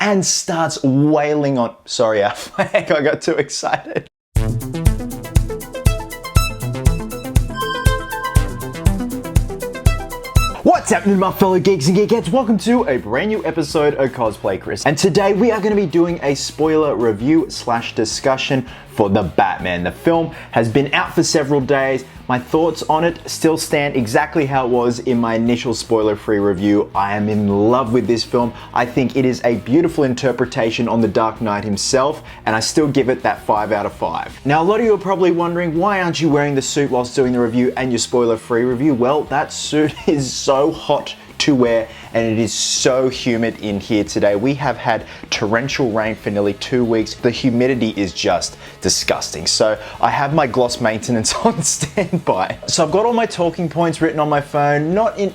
and starts wailing on, sorry, our flag, I got too excited. What's happening, my fellow geeks and geekettes? Welcome to a brand new episode of Cosplay Chris. And today we are going to be doing a spoiler review / discussion for The Batman. The film has been out for several days. My thoughts on it still stand exactly how it was in my initial spoiler-free review. I am in love with this film. I think it is a beautiful interpretation on the Dark Knight himself, and I still give it that 5 out of 5. Now, a lot of you are probably wondering, why aren't you wearing the suit whilst doing the review and your spoiler-free review? Well, that suit is so hot to wear, and it is so humid in here today. We have had torrential rain for nearly 2 weeks. The humidity is just disgusting. So I have my gloss maintenance on standby. So I've got all my talking points written on my phone, not in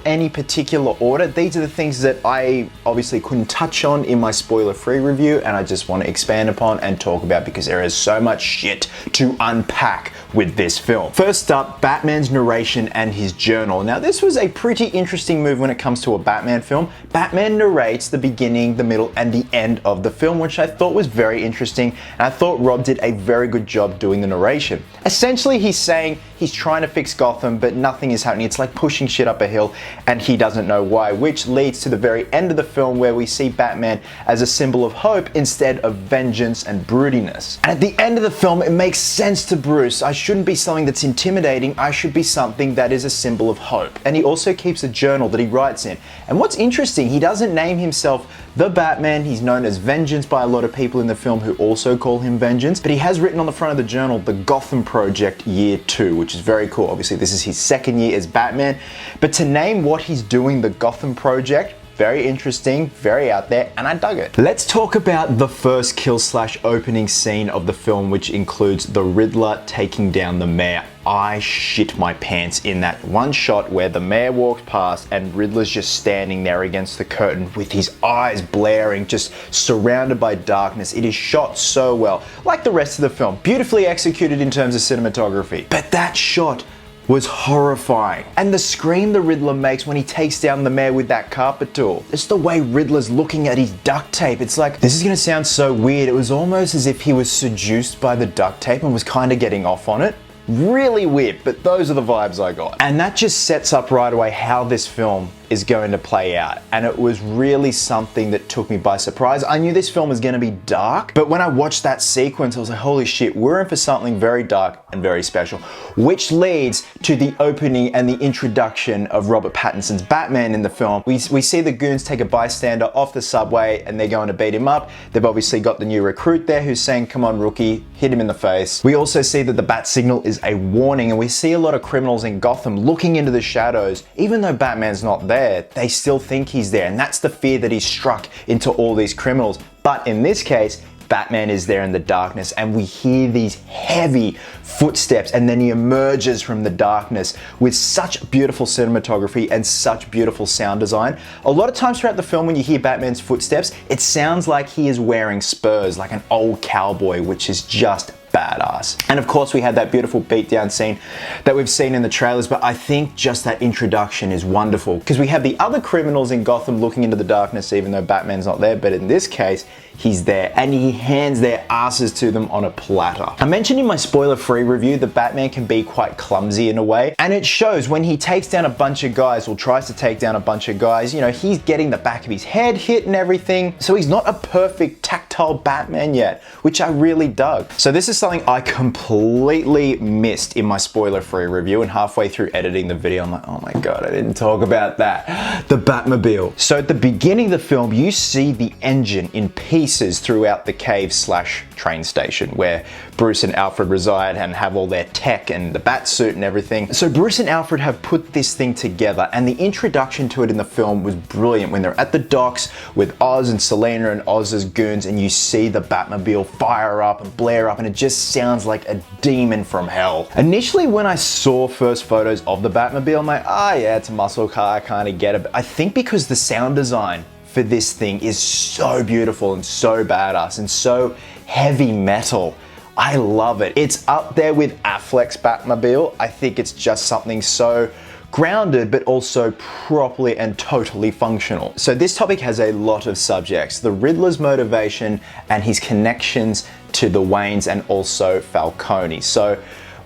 any particular order. These are the things that I obviously couldn't touch on in my spoiler-free review, and I just want to expand upon and talk about because there is so much shit to unpack with this film. First up, Batman's narration and his journal. Now, this was a pretty interesting move when it comes to a Batman film. Batman narrates the beginning, the middle, and the end of the film, which I thought was very interesting, and I thought Rob did a very good job doing the narration. Essentially, he's saying he's trying to fix Gotham, but nothing is happening. It's like pushing shit up a hill, and he doesn't know why, which leads to the very end of the film where we see Batman as a symbol of hope instead of vengeance and broodiness. And at the end of the film, it makes sense to Bruce. I shouldn't be something that's intimidating. I should be something that is a symbol of hope. And he also keeps a journal that he writes in. And what's interesting, he doesn't name himself the Batman. He's known as Vengeance by a lot of people in the film who also call him Vengeance, but he has written on the front of the journal, the Gotham Project Year 2, which is very cool. Obviously, this is his second year as Batman, but to name what he's doing the Gotham Project, very interesting, very out there, and I dug it. Let's talk about the first kill / opening scene of the film, which includes the Riddler taking down the mayor. I shit my pants in that one shot where the mayor walks past and Riddler's just standing there against the curtain with his eyes blaring, just surrounded by darkness. It is shot so well, like the rest of the film. Beautifully executed in terms of cinematography. But that shot was horrifying. And the scream the Riddler makes when he takes down the mayor with that carpet tool. It's the way Riddler's looking at his duct tape. It's like, this is gonna sound so weird. It was almost as if he was seduced by the duct tape and was kind of getting off on it. Really weird, but those are the vibes I got. And that just sets up right away how this film is going to play out, and it was really something that took me by surprise. I knew this film was going to be dark, but when I watched that sequence, I was like, holy shit, we're in for something very dark and very special, which leads to the opening and the introduction of Robert Pattinson's Batman in the film. We see the goons take a bystander off the subway and they're going to beat him up. They've obviously got the new recruit there who's saying, come on rookie, hit him in the face. We also see that the bat signal is a warning, and we see a lot of criminals in Gotham looking into the shadows. Even though Batman's not there, they still think he's there, and that's the fear that he's struck into all these criminals. But in this case, Batman is there in the darkness, and we hear these heavy footsteps, and then he emerges from the darkness with such beautiful cinematography and such beautiful sound design. A lot of times throughout the film when you hear Batman's footsteps, it sounds like he is wearing spurs, like an old cowboy, which is just badass. And of course we had that beautiful beatdown scene that we've seen in the trailers, but I think just that introduction is wonderful because we have the other criminals in Gotham looking into the darkness even though Batman's not there, but in this case he's there and he hands their asses to them on a platter. I mentioned in my spoiler-free review that Batman can be quite clumsy in a way, and it shows when he takes down a bunch of guys or tries to take down a bunch of guys. You know, he's getting the back of his head hit and everything, so he's not a perfect tactile Batman yet, which I really dug. So this is something I completely missed in my spoiler-free review, and halfway through editing the video I'm like, oh my god, I didn't talk about that. The Batmobile. So at the beginning of the film you see the engine in pieces throughout the cave / train station where Bruce and Alfred reside and have all their tech and the bat suit and everything. So Bruce and Alfred have put this thing together, and the introduction to it in the film was brilliant when they're at the docks with Oz and Selena and Oz's goons, and you see the Batmobile fire up and blare up, and it just sounds like a demon from hell. Initially when I saw first photos of the Batmobile, I'm like, oh yeah, it's a muscle car, I kind of get it. But I think because the sound design for this thing is so beautiful and so badass and so heavy metal, I love it. It's up there with Affleck's Batmobile. I think it's just something so grounded, but also properly and totally functional. So this topic has a lot of subjects: the Riddler's motivation and his connections to the Waynes and also Falcone. So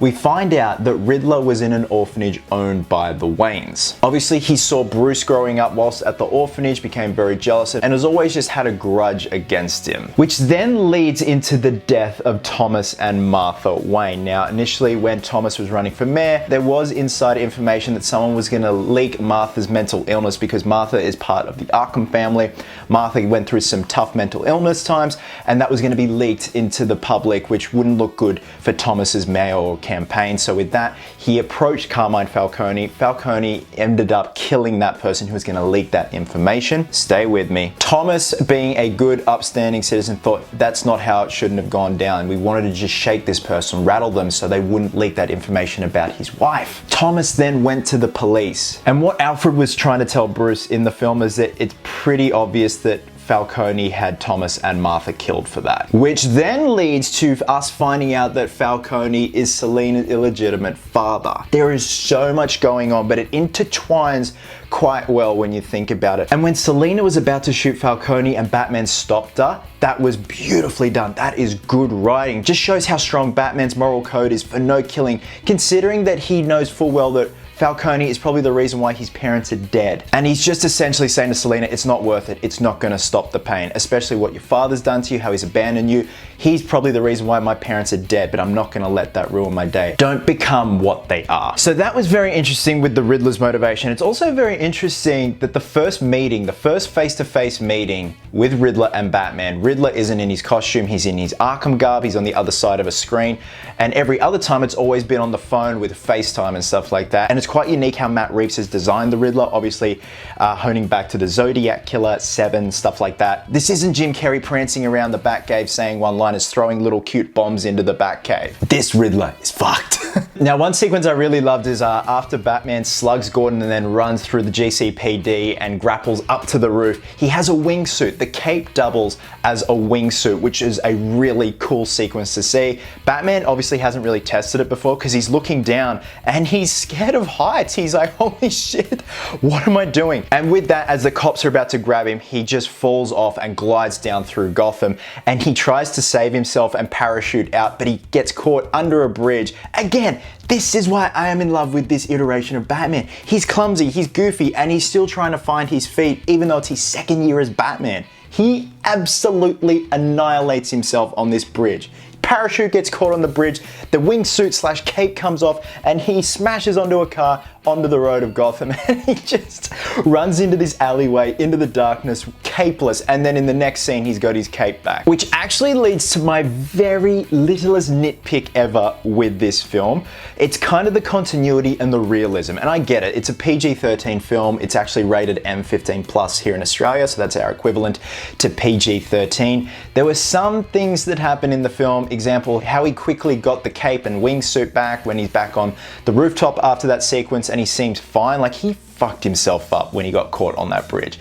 we find out that Riddler was in an orphanage owned by the Waynes. Obviously, he saw Bruce growing up whilst at the orphanage, became very jealous, and has always just had a grudge against him. Which then leads into the death of Thomas and Martha Wayne. Now, initially when Thomas was running for mayor, there was inside information that someone was gonna leak Martha's mental illness because Martha is part of the Arkham family. Martha went through some tough mental illness times, and that was gonna be leaked into the public, which wouldn't look good for Thomas's mayoral campaign. So with that, he approached Carmine Falcone. Falcone ended up killing that person who was going to leak that information. Stay with me. Thomas, being a good, upstanding citizen, thought that's not how it shouldn't have gone down. We wanted to just shake this person, rattle them so they wouldn't leak that information about his wife. Thomas then went to the police. And what Alfred was trying to tell Bruce in the film is that it's pretty obvious that Falcone had Thomas and Martha killed for that. Which then leads to us finding out that Falcone is Selina's illegitimate father. There is so much going on, but it intertwines quite well when you think about it. And when Selina was about to shoot Falcone and Batman stopped her, that was beautifully done. That is good writing. Just shows how strong Batman's moral code is for no killing, considering that he knows full well that Falcone is probably the reason why his parents are dead. And he's just essentially saying to Selina, it's not worth it. It's not gonna stop the pain, especially what your father's done to you, how he's abandoned you. He's probably the reason why my parents are dead, but I'm not gonna let that ruin my day. Don't become what they are. So that was very interesting with the Riddler's motivation. It's also very interesting that the first meeting, the first face-to-face meeting with Riddler and Batman, Riddler isn't in his costume, he's in his Arkham garb, he's on the other side of a screen. And every other time it's always been on the phone with FaceTime and stuff like that. And it's quite unique how Matt Reeves has designed the Riddler, obviously honing back to the Zodiac Killer, Seven, stuff like that. This isn't Jim Carrey prancing around the Batcave saying one-liners, throwing little cute bombs into the Batcave. This Riddler is fucked. Now, one sequence I really loved is after Batman slugs Gordon and then runs through the GCPD and grapples up to the roof, he has a wingsuit. The cape doubles as a wingsuit, which is a really cool sequence to see. Batman obviously hasn't really tested it before because he's looking down and he's scared of heights. He's like, holy shit, what am I doing? And with that, as the cops are about to grab him, he just falls off and glides down through Gotham, and he tries to save himself and parachute out, but he gets caught under a bridge. Again, this is why I am in love with this iteration of Batman. He's clumsy, he's goofy, and he's still trying to find his feet, even though it's his second year as Batman. He absolutely annihilates himself on this bridge. Parachute gets caught on the bridge, the wingsuit slash cape comes off, and he smashes onto a car onto the road of Gotham, and he just runs into this alleyway, into the darkness, capeless, and then in the next scene he's got his cape back. Which actually leads to my very littlest nitpick ever with this film. It's kind of the continuity and the realism, and I get it, it's a PG-13 film, it's actually rated M15 plus here in Australia, so that's our equivalent to PG-13. There were some things that happened in the film, example, how he quickly got the cape and wingsuit back when he's back on the rooftop after that sequence, and he seems fine, like he fucked himself up when he got caught on that bridge.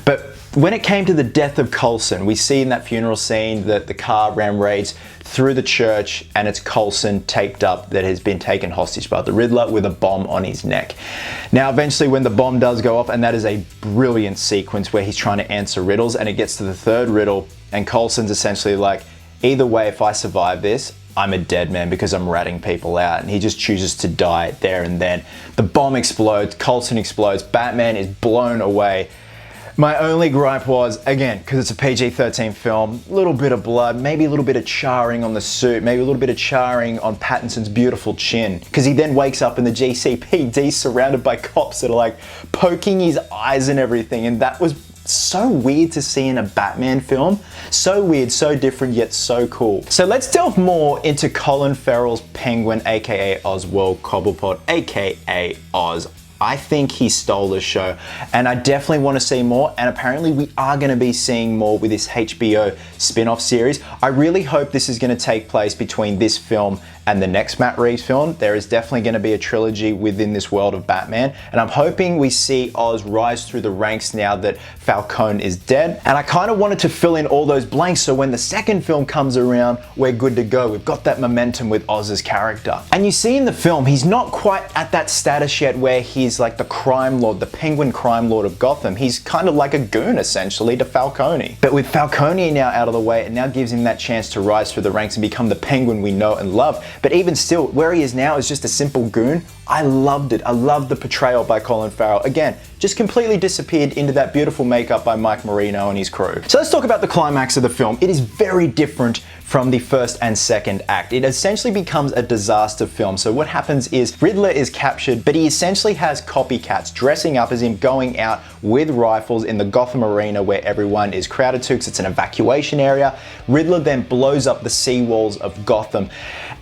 But when it came to the death of Coulson, we see in that funeral scene that the car ram raids through the church and it's Coulson taped up that has been taken hostage by the Riddler with a bomb on his neck. Now eventually when the bomb does go off, and that is a brilliant sequence where he's trying to answer riddles, and it gets to the third riddle and Coulson's essentially like, either way, if I survive this, I'm a dead man because I'm ratting people out, and he just chooses to die there and then. The bomb explodes, Coulson explodes, Batman is blown away. My only gripe was, again, because it's a PG-13 film, a little bit of blood, maybe a little bit of charring on the suit, maybe a little bit of charring on Pattinson's beautiful chin, because he then wakes up in the GCPD surrounded by cops that are like poking his eyes and everything, and that was so weird to see in a Batman film. So weird, so different, yet so cool. So let's delve more into Colin Farrell's Penguin, aka Oswald Cobblepot, aka Oz. I think he stole the show, and I definitely want to see more, and apparently we are going to be seeing more with this HBO spin-off series. I really hope this is going to take place between this film and the next Matt Reeves film, there is definitely going to be a trilogy within this world of Batman, and I'm hoping we see Oz rise through the ranks now that Falcone is dead. And I kind of wanted to fill in all those blanks so when the second film comes around, we're good to go. We've got that momentum with Oz's character. And you see in the film, he's not quite at that status yet where he's like the crime lord, the penguin crime lord of Gotham. He's kind of like a goon essentially to Falcone. But with Falcone now out of the way, it now gives him that chance to rise through the ranks and become the penguin we know and love. But even still, where he is now is just a simple goon. I loved it. I loved the portrayal by Colin Farrell. Again, just completely disappeared into that beautiful makeup by Mike Marino and his crew. So let's talk about the climax of the film. It is very different from the first and second act. It essentially becomes a disaster film. So what happens is Riddler is captured, but he essentially has copycats dressing up as him, going out with rifles in the Gotham arena where everyone is crowded to because it's an evacuation area. Riddler then blows up the seawalls of Gotham.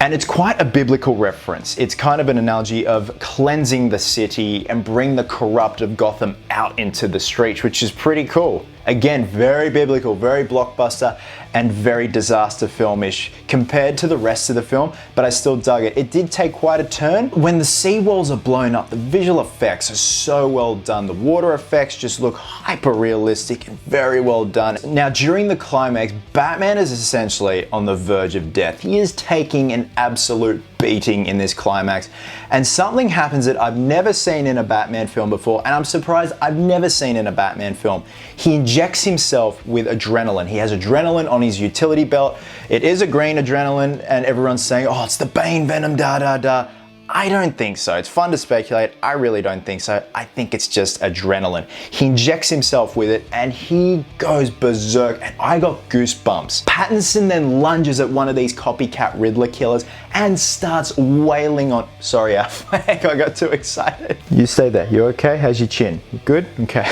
And it's quite a biblical reference. It's kind of an analogy of cleansing the city and bring the corrupt of Gotham out into the streets, which is pretty cool. Again, very biblical, very blockbuster, and very disaster film-ish compared to the rest of the film, but I still dug it. It did take quite a turn. When the seawalls are blown up, the visual effects are so well done. The water effects just look hyper-realistic and very well done. Now, during the climax, Batman is essentially on the verge of death. He is taking an absolute beating in this climax, and something happens that I've never seen in a Batman film before, and I'm surprised I've never seen in a Batman film. He injects himself with adrenaline. He has adrenaline on his utility belt. It is a green adrenaline, and everyone's saying, oh, it's the Bane Venom, da da da. I don't think so. It's fun to speculate. I really don't think so. I think it's just adrenaline. He injects himself with it and he goes berserk, and I got goosebumps. Pattinson then lunges at one of these copycat Riddler killers and starts wailing on... Sorry, Affleck, I got too excited. You stay there. You okay? How's your chin? You good? Okay.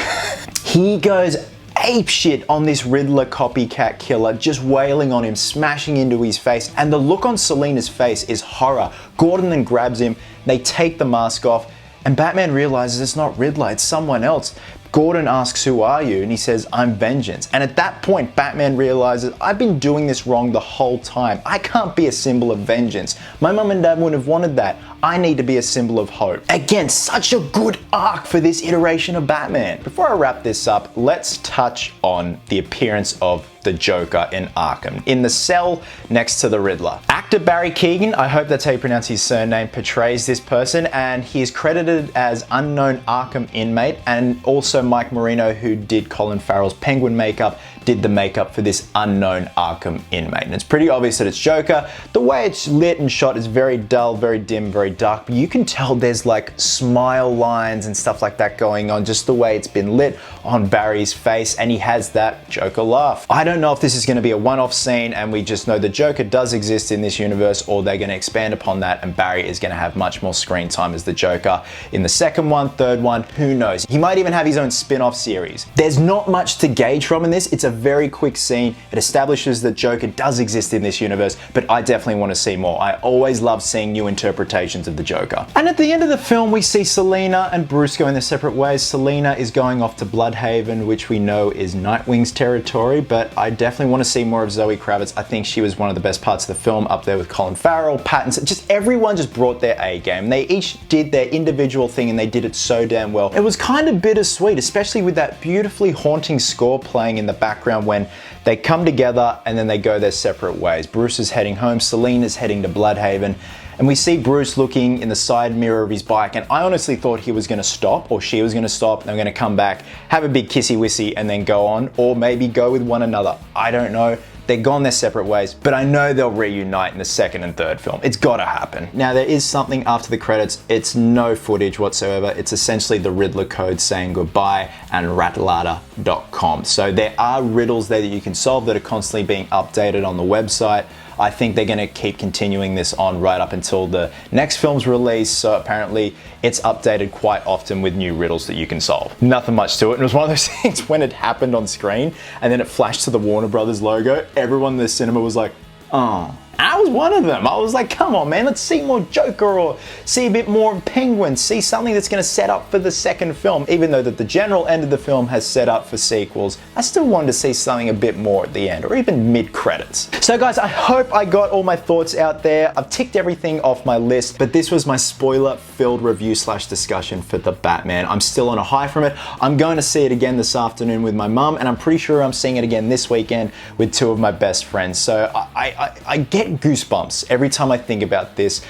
He goes apeshit on this Riddler copycat killer, just wailing on him, smashing into his face, and the look on Selina's face is horror. Gordon then grabs him, they take the mask off, and Batman realizes it's not Riddler, it's someone else. Gordon asks, who are you? And he says, I'm Vengeance. And at that point, Batman realizes, I've been doing this wrong the whole time. I can't be a symbol of vengeance. My mum and dad wouldn't have wanted that. I need to be a symbol of hope. Again, such a good arc for this iteration of Batman. Before I wrap this up, let's touch on the appearance of the Joker in Arkham, in the cell next to the Riddler. Actor Barry Keoghan, I hope that's how you pronounce his surname, portrays this person, and he is credited as unknown Arkham inmate, and also Mike Marino, who did Colin Farrell's Penguin makeup, did the makeup for this unknown Arkham inmate. And it's pretty obvious that it's Joker. The way it's lit and shot is very dull, very dim, very dark, but you can tell there's like smile lines and stuff like that going on, just the way it's been lit on Barry's face, and he has that Joker laugh. I don't know if this is going to be a one-off scene and we just know the Joker does exist in this universe, or they're going to expand upon that and Barry is going to have much more screen time as the Joker in the second one, third one, who knows. He might even have his own spin-off series. There's not much to gauge from in this. It's a very quick scene. It establishes that Joker does exist in this universe, but I definitely want to see more. I always love seeing new interpretations of the Joker. And at the end of the film, we see Selina and Bruce going their separate ways. Selina is going off to Bloodhaven, which we know is Nightwing's territory, but I definitely want to see more of Zoe Kravitz. I think she was one of the best parts of the film, up there with Colin Farrell, Pattinson, just everyone just brought their A game. They each did their individual thing and they did it so damn well. It was kind of bittersweet, especially with that beautifully haunting score playing in the background when they come together and then they go their separate ways. Bruce is heading home, Selina's heading to Bloodhaven, and we see Bruce looking in the side mirror of his bike, and I honestly thought he was going to stop, or she was going to stop, and they're going to come back, have a big kissy-wissy, and then go on, or maybe go with one another. I don't know. They've gone their separate ways, but I know they'll reunite in the second and third film. It's gotta happen. Now, there is something after the credits. It's no footage whatsoever. It's essentially the Riddler code saying goodbye and ratlada.com. So there are riddles there that you can solve that are constantly being updated on the website. I think they're going to keep continuing this on right up until the next film's release, so apparently it's updated quite often with new riddles that you can solve. Nothing much to it, and it was one of those things when it happened on screen and then it flashed to the Warner Brothers logo, everyone in the cinema was like, oh. I was one of them. I was like, come on, man, let's see more Joker or see a bit more Penguin, see something that's going to set up for the second film. Even though that the general end of the film has set up for sequels, I still wanted to see something a bit more at the end, or even mid-credits. So guys, I hope I got all my thoughts out there. I've ticked everything off my list, but this was my spoiler-filled review slash discussion for The Batman. I'm still on a high from it. I'm going to see it again this afternoon with my mum, and I'm pretty sure I'm seeing it again this weekend with two of my best friends. So I get goosebumps every time I think about this.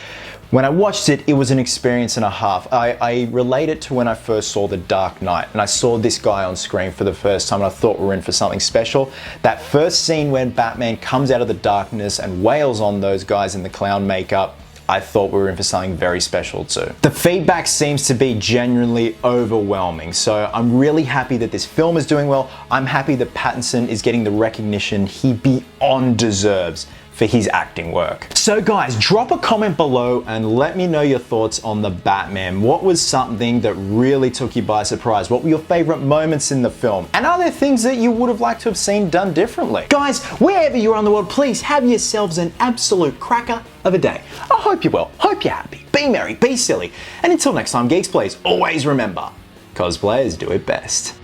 When I watched it, it was an experience and a half. I relate it to when I first saw The Dark Knight, and I saw this guy on screen for the first time, and I thought we were in for something special. That first scene when Batman comes out of the darkness and wails on those guys in the clown makeup, I thought we were in for something very special too. The feedback seems to be genuinely overwhelming, so I'm really happy that this film is doing well. I'm happy that Pattinson is getting the recognition he beyond deserves for his acting work. So guys, drop a comment below and let me know your thoughts on The Batman. What was something that really took you by surprise? What were your favorite moments in the film? And are there things that you would have liked to have seen done differently? Guys, wherever you are in the world, please have yourselves an absolute cracker of a day. I hope you're well, hope you're happy, be merry, be silly. And until next time, Geeks, please always remember, cosplayers do it best.